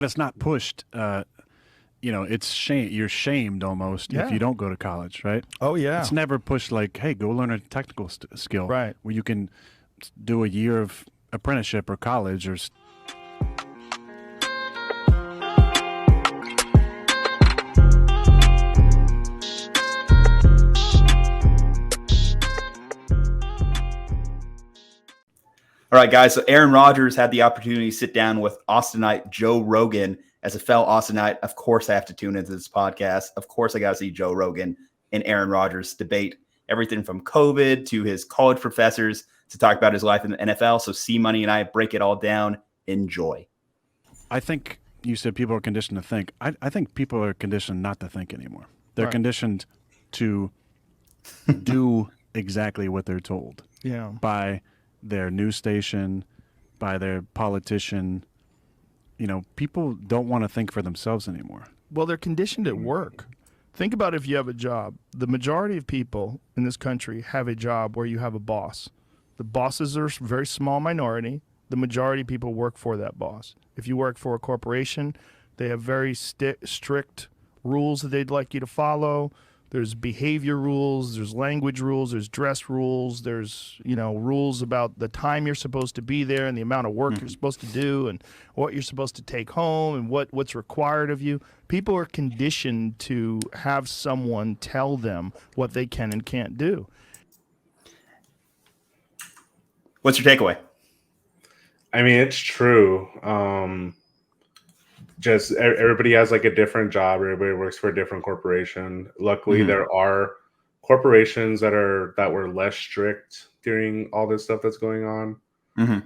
It's not pushed. It's shame. You're shamed almost if Yeah. you don't go to college, right? Oh yeah. It's never pushed like, hey, go learn a technical skill Right. where you can do a year of apprenticeship or college or. All right, guys. So Aaron Rodgers had the opportunity to sit down with Austinite Joe Rogan. As a fellow Austinite, of course I have to tune into this podcast. Of course I got to see Joe Rogan and Aaron Rodgers debate everything from COVID to his college professors to talk about his life in the NFL. So C Money and I break it all down. Enjoy. I think you said people are conditioned to think. I think people are conditioned not to think anymore. They're Right. conditioned to do exactly what they're told Yeah. by their news station, by their politician. People don't want to think for themselves anymore. Well, they're conditioned at work. Think about if you have a job. The majority of people in this country have a job where you have a boss. The bosses are a very small minority. The majority of people work for that boss. If you work for a corporation, they have very strict rules that they'd like you to follow. There's behavior rules, there's language rules, there's dress rules, there's, rules about the time you're supposed to be there and the amount of work you're supposed to do and what you're supposed to take home and what's required of you. People are conditioned to have someone tell them what they can and can't do. What's your takeaway? I mean, it's true. Just everybody has like a different job. Everybody works for a different corporation. Luckily, there are corporations that were less strict during all this stuff that's going on.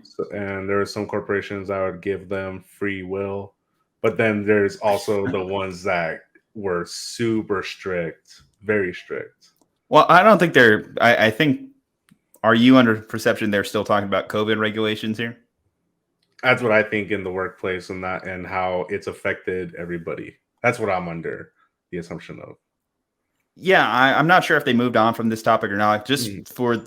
So, and there are some corporations that would give them free will, but then there's also the ones that were super strict, very strict. Well, I don't think I think, are you under perception they're still talking about COVID regulations here? That's what I think in the workplace and how it's affected everybody. That's what I'm under the assumption of. Yeah, I'm not sure if they moved on from this topic or not. Just for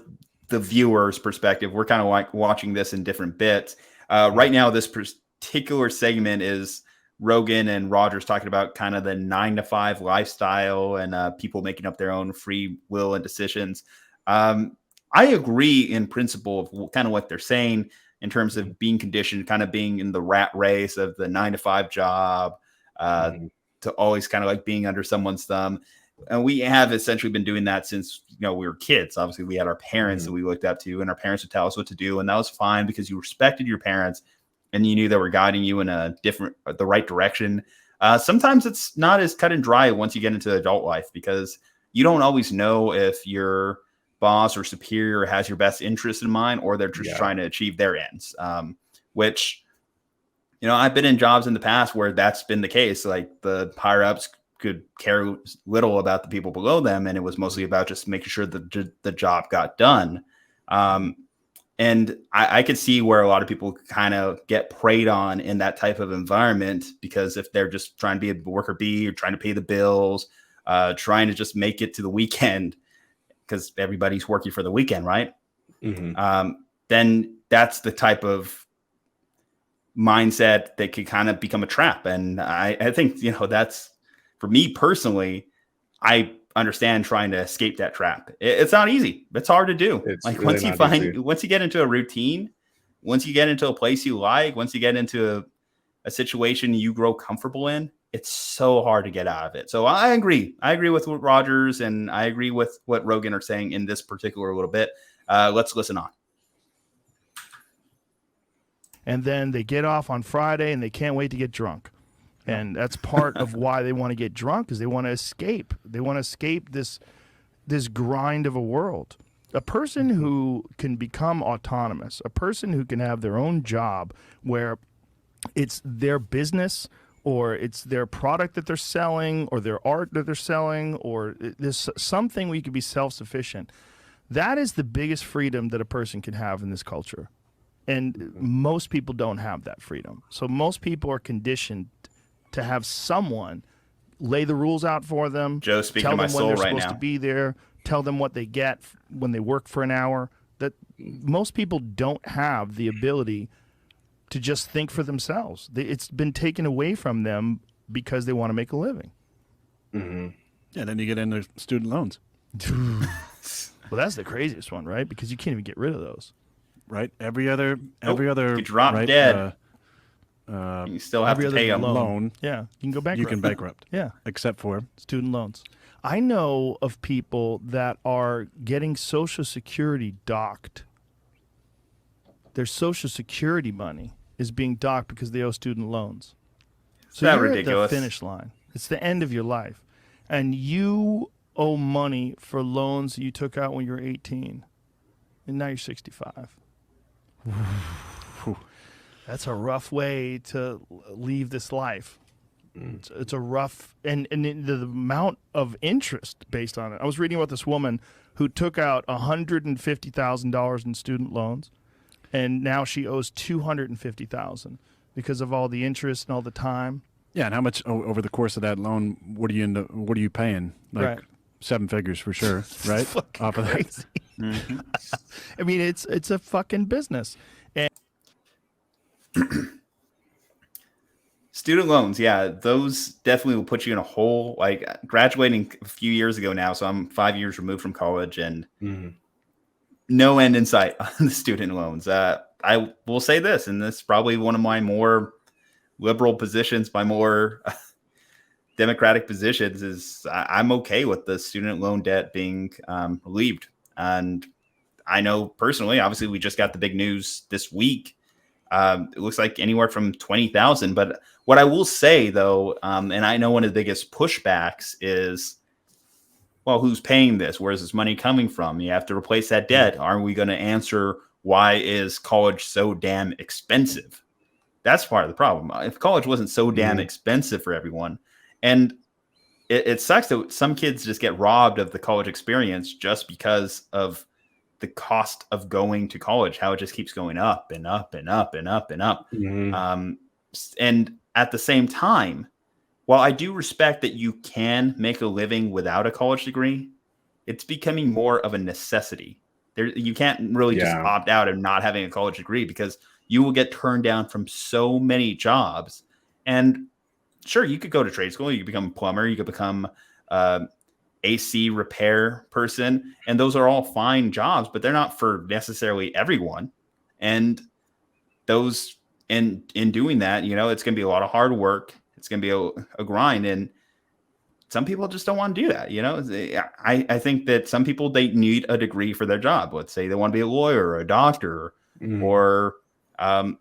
the viewer's perspective, we're kind of like watching this in different bits. Right now, this particular segment is Rogan and Rodgers talking about kind of the 9-to-5 lifestyle and people making up their own free will and decisions. I agree in principle of kind of what they're saying in terms of being conditioned, kind of being in the rat race of the 9-to-5 job, to always kind of like being under someone's thumb. And we have essentially been doing that since, we were kids. Obviously, we had our parents that we looked up to, and our parents would tell us what to do. And that was fine because you respected your parents and you knew they were guiding you in the right direction. Sometimes it's not as cut and dry once you get into adult life because you don't always know if your boss or superior has your best interest in mind, or they're just trying to achieve their ends. Which, I've been in jobs in the past where that's been the case. Like the higher ups could care little about the people below them, and it was mostly about just making sure that the job got done. And I could see where a lot of people kind of get preyed on in that type of environment, because if they're just trying to be a worker bee or trying to pay the bills, trying to just make it to the weekend, because everybody's working for the weekend, right? Then that's the type of mindset that could kind of become a trap. And I think, that's, for me personally, I understand trying to escape that trap. It's not easy. It's hard to do. It's like really once you get into a routine, once you get into a place you like, once you get into a situation you grow comfortable in, it's so hard to get out of it. So I agree. I agree with what Rodgers and I agree with what Rogan are saying in this particular little bit. Let's listen on. And then they get off on Friday and they can't wait to get drunk. And that's part of why they want to get drunk, is they want to escape. They want to escape this grind of a world. A person who can become autonomous, a person who can have their own job where it's their business or it's their product that they're selling or their art that they're selling, or there's something where you can be self-sufficient. That is the biggest freedom that a person can have in this culture. And most people don't have that freedom. So most people are conditioned to have someone lay the rules out for them, Joe, speaking tell to my them when soul they're right supposed now. to be there, tell them what they get when they work for an hour. That most people don't have the ability to just think for themselves. It's been taken away from them because they want to make a living. Mm-hmm. Yeah, then you get into student loans, Well, that's the craziest one, right? Because you can't even get rid of those. right? Every other you drop right, dead. You still have every to other pay them. loan, Yeah, you can go bankrupt. you can bankrupt, Yeah, except for student loans. I know of people that are getting Social Security docked. Their Social Security money is being docked because they owe student loans. So that you're ridiculous? at the finish line. It's the end of your life. And you owe money for loans you took out when you were 18. And now you're 65. That's a rough way to leave this life. It's a rough, and the amount of interest based on it. I was reading about this woman who took out $150,000 in student loans, and now she owes $250,000 because of all the interest and all the time. yeah. And how much over the course of that loan? What are you paying? Like Right. 7 figures for sure, right? Fucking Off of that. crazy. I mean, it's a fucking business. And Student loans, yeah, those definitely will put you in a hole. Like graduating a few years ago now, so I'm 5 years removed from college, and no end in sight on the student loans. I will say this, and this is probably one of my more liberal positions, my more democratic positions, is I'm okay with the student loan debt being relieved. And I know personally, obviously, we just got the big news this week. It looks like anywhere from 20,000. But what I will say, though, and I know one of the biggest pushbacks is, well, who's paying this? Where's this money coming from? You have to replace that debt. Aren't we going to answer why is college so damn expensive? That's part of the problem. If college wasn't so damn expensive for everyone, and it sucks that some kids just get robbed of the college experience just because of the cost of going to college, how it just keeps going up and up and up and up and up. And at the same time, while I do respect that you can make a living without a college degree, it's becoming more of a necessity. You can't really just opt out of not having a college degree, because you will get turned down from so many jobs. And sure, you could go to trade school, you could become a plumber, you could become AC repair person, and those are all fine jobs, but they're not for necessarily everyone. And those, in doing that, it's going to be a lot of hard work. It's going to be a grind, and some people just don't want to do that. I think that some people, they need a degree for their job. Let's say they want to be a lawyer or a doctor or a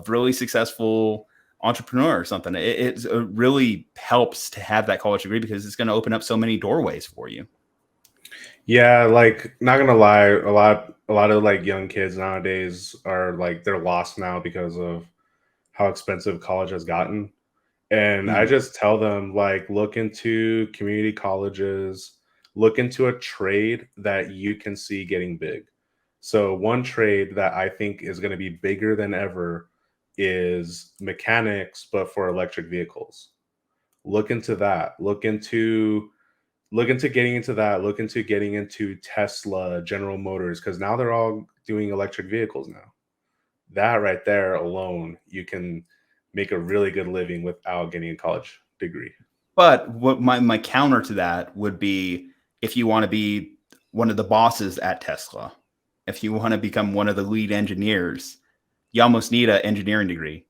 really successful entrepreneur or something. It really helps to have that college degree, because it's going to open up so many doorways for you. Yeah, like, not gonna lie, a lot of like young kids nowadays are like, they're lost now because of how expensive college has gotten. And I just tell them, like, look into community colleges, look into a trade that you can see getting big. So one trade that I think is going to be bigger than ever is mechanics, but for electric vehicles. Look into that. Look into getting into that. Look into getting into Tesla, General Motors, because now they're all doing electric vehicles now. That right there alone, you can make a really good living without getting a college degree. But what my counter to that would be, if you want to be one of the bosses at Tesla, if you want to become one of the lead engineers, you almost need an engineering degree.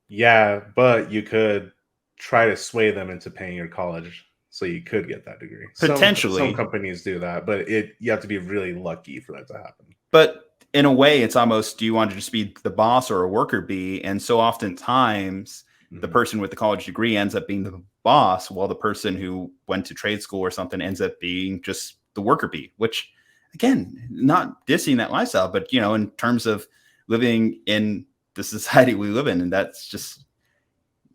Yeah, but you could try to sway them into paying your college, so you could get that degree. Potentially. Some companies do that, but you have to be really lucky for that to happen. But in a way, it's almost, do you want to just be the boss or a worker bee? And so oftentimes the person with the college degree ends up being the boss, while the person who went to trade school or something ends up being just the worker bee, which, again, not dissing that lifestyle, but, in terms of living in the society we live in, and that's just,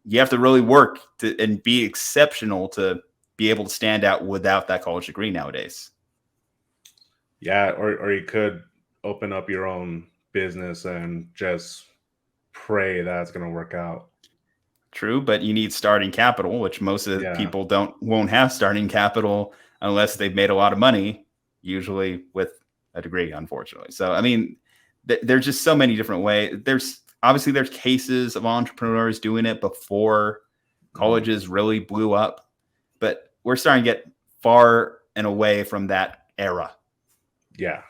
you have to really work and be exceptional to be able to stand out without that college degree nowadays. Yeah, or you could open up your own business and just pray that it's going to work out. True, but you need starting capital, which most of the people won't have starting capital unless they've made a lot of money, usually with a degree, unfortunately. So, I mean, there's just so many different ways. There's cases of entrepreneurs doing it before colleges really blew up, but we're starting to get far and away from that era. Yeah.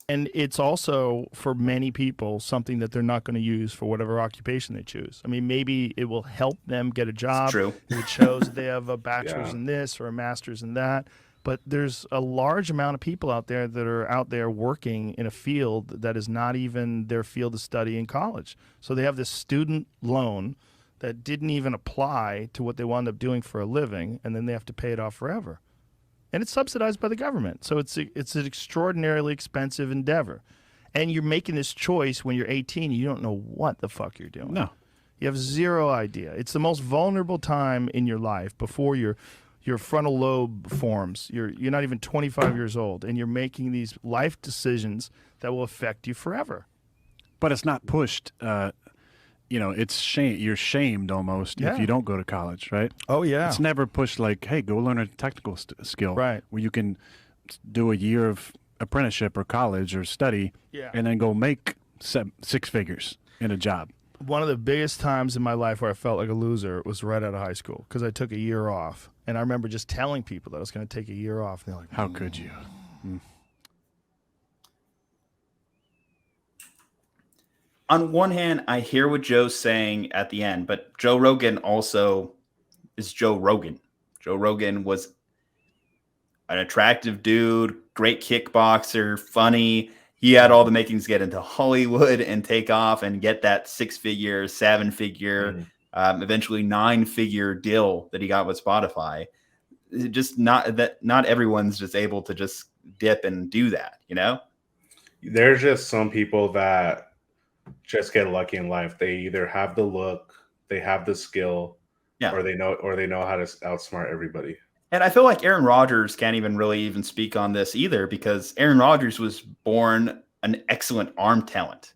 And it's also, for many people, something that they're not going to use for whatever occupation they choose. I mean, maybe it will help them get a job. It's true. It shows they have a bachelor's in this or a master's in that. But there's a large amount of people out there that are out there working in a field that is not even their field of study in college. So they have this student loan that didn't even apply to what they wound up doing for a living, and then they have to pay it off forever. And it's subsidized by the government. So it's an extraordinarily expensive endeavor. And you're making this choice when you're 18. You don't know what the fuck you're doing. No. You have zero idea. It's the most vulnerable time in your life before your frontal lobe forms. You're not even 25 years old, and you're making these life decisions that will affect you forever. But it's not pushed. It's shame. You're shamed almost if you don't go to college, right? Oh, yeah. It's never pushed like, hey, go learn a technical skill. Right. Where you can do a year of apprenticeship or college or study and then go make 6 figures in a job. One of the biggest times in my life where I felt like a loser was right out of high school because I took a year off. And I remember just telling people that I was going to take a year off. And they're like, how could you? On one hand, I hear what Joe's saying at the end, but Joe Rogan also is Joe Rogan. Joe Rogan was an attractive dude, great kickboxer, funny. He had all the makings to get into Hollywood and take off and get that 6-figure, 7-figure, eventually 9-figure deal that he got with Spotify. Just not everyone's just able to just dip and do that, There's just some people that just get lucky in life. They either have the look, they have the skill, or they know how to outsmart everybody. And I feel like Aaron Rodgers can't even speak on this either, because Aaron Rodgers was born an excellent arm talent.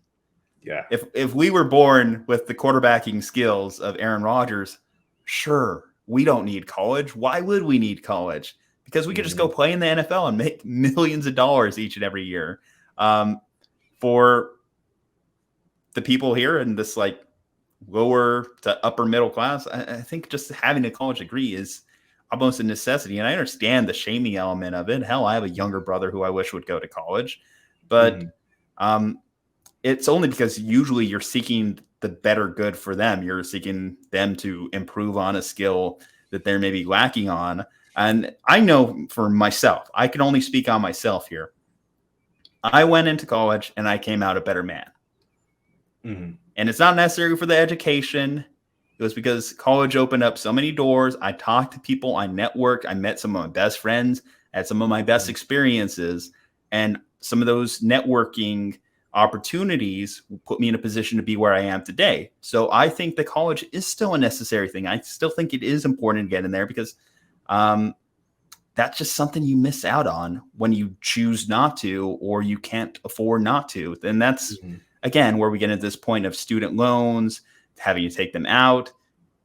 Yeah. If we were born with the quarterbacking skills of Aaron Rodgers, sure, we don't need college. Why would we need college? Because we could just go play in the NFL and make millions of dollars each and every year. For the people here in this like lower to upper middle class, I think just having a college degree is almost a necessity. And I understand the shaming element of it. Hell, I have a younger brother who I wish would go to college, but it's only because usually you're seeking the better good for them. You're seeking them to improve on a skill that they're maybe lacking on. And I know for myself, I can only speak on myself here. I went into college and I came out a better man. And it's not necessarily for the education. It was because college opened up so many doors. I talked to people, I networked, I met some of my best friends, had some of my best experiences, and some of those networking opportunities put me in a position to be where I am today. So I think that college is still a necessary thing. I still think it is important to get in there because that's just something you miss out on when you choose not to, or you can't afford not to. Then that's, again, where we get into this point of student loans, having to take them out.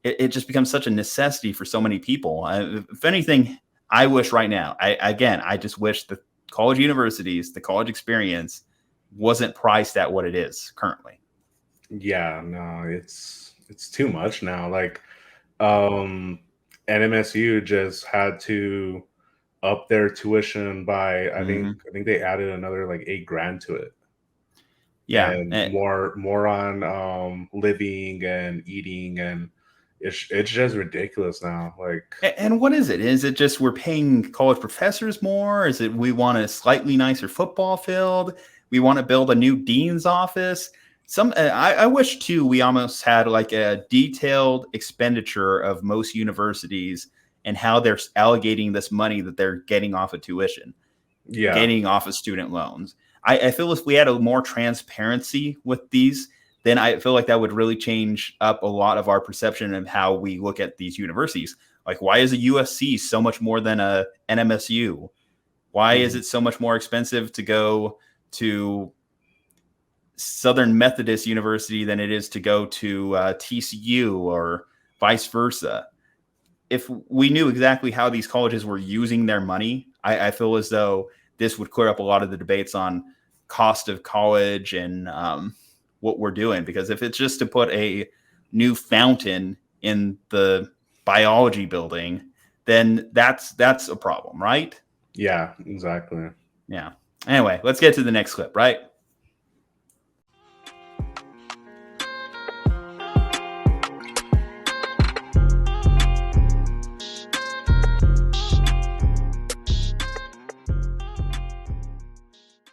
It just becomes such a necessity for so many people. If anything, I wish right now, I just wish the college universities, the college experience wasn't priced at what it is currently. Yeah, no, it's too much now. Like, NMSU just had to up their tuition by, I think they added another like $8,000 to it. Yeah, and more on living and eating, and it's just ridiculous now. Like, and what is it? Is it just we're paying college professors more? Is it we want a slightly nicer football field? We want to build a new dean's office? I wish too we almost had like a detailed expenditure of most universities and how they're allocating this money that they're getting off of tuition, getting off of student loans. I feel if we had a more transparency with these, then I feel like that would really change up a lot of our perception of how we look at these universities. Like, why is a USC so much more than a NMSU? Why is it so much more expensive to go to Southern Methodist University than it is to go to TCU or vice versa? If we knew exactly how these colleges were using their money, I feel as though this would clear up a lot of the debates on cost of college and what we're doing. Because if it's just to put a new fountain in the biology building, then that's a problem, right? Yeah, exactly. Yeah. Anyway, let's get to the next clip, right?